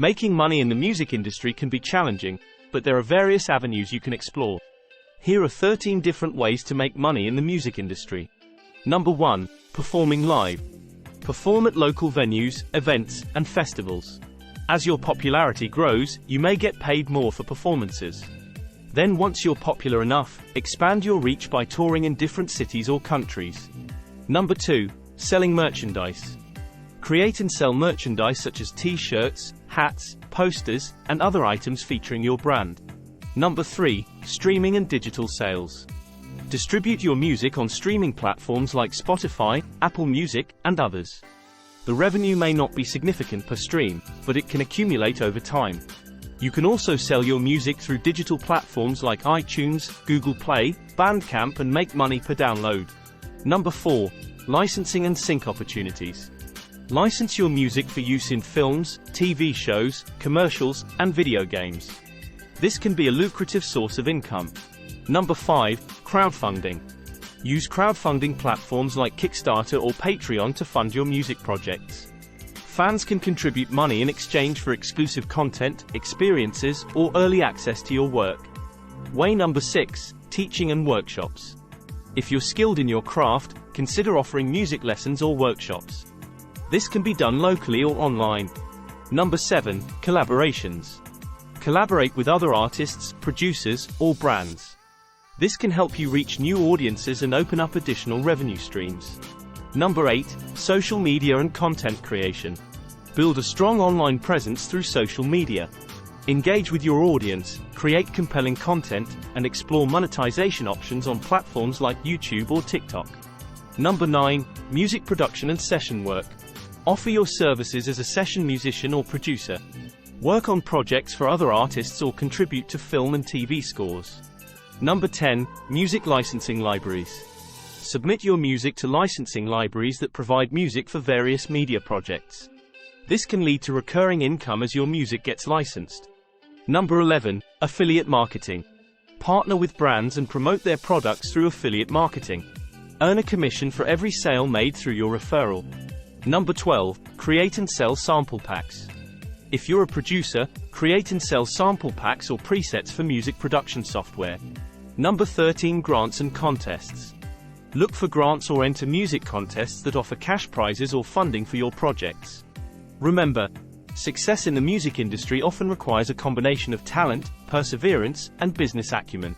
Making money in the music industry can be challenging, but there are various avenues you can explore. Here are 13 different ways to make money in the music industry. Number 1. Performing live. Perform at local venues, events, and festivals. As your popularity grows, you may get paid more for performances. Then once you're popular enough, expand your reach by touring in different cities or countries. Number 2. Selling merchandise. Create and sell merchandise such as t-shirts, hats, posters, and other items featuring your brand. Number 3. Streaming and digital sales. Distribute your music on streaming platforms like Spotify, Apple Music, and others. The revenue may not be significant per stream, but it can accumulate over time. You can also sell your music through digital platforms like iTunes, Google Play, Bandcamp, and make money per download. Number 4. Licensing and sync opportunities. License your music for use in films, TV shows, commercials, and video games. This can be a lucrative source of income. Number 5. Crowdfunding. Use crowdfunding platforms like Kickstarter or Patreon to fund your music projects. Fans can contribute money in exchange for exclusive content, experiences, or early access to your work. Way number 6. Teaching and workshops. If you're skilled in your craft, consider offering music lessons or workshops. This can be done locally or online. Number 7. Collaborations. Collaborate with other artists, producers, or brands. This can help you reach new audiences and open up additional revenue streams. Number 8. Social media and content creation. Build a strong online presence through social media. Engage with your audience, create compelling content, and explore monetization options on platforms like YouTube or TikTok. Number 9. Music production and session work. Offer your services as a session musician or producer. Work on projects for other artists or contribute to film and TV scores. Number 10. Music licensing libraries. Submit your music to licensing libraries that provide music for various media projects. This can lead to recurring income as your music gets licensed. Number 11. Affiliate marketing. Partner with brands and promote their products through affiliate marketing. Earn a commission for every sale made through your referral. Number 12. Create and sell sample packs. If you're a producer, create and sell sample packs or presets for music production software. Number 13. Grants and contests. Look for grants or enter music contests that offer cash prizes or funding for your projects. Remember, success in the music industry often requires a combination of talent, perseverance, and business acumen.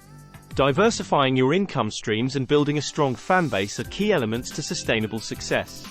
Diversifying your income streams and building a strong fan base are key elements to sustainable success.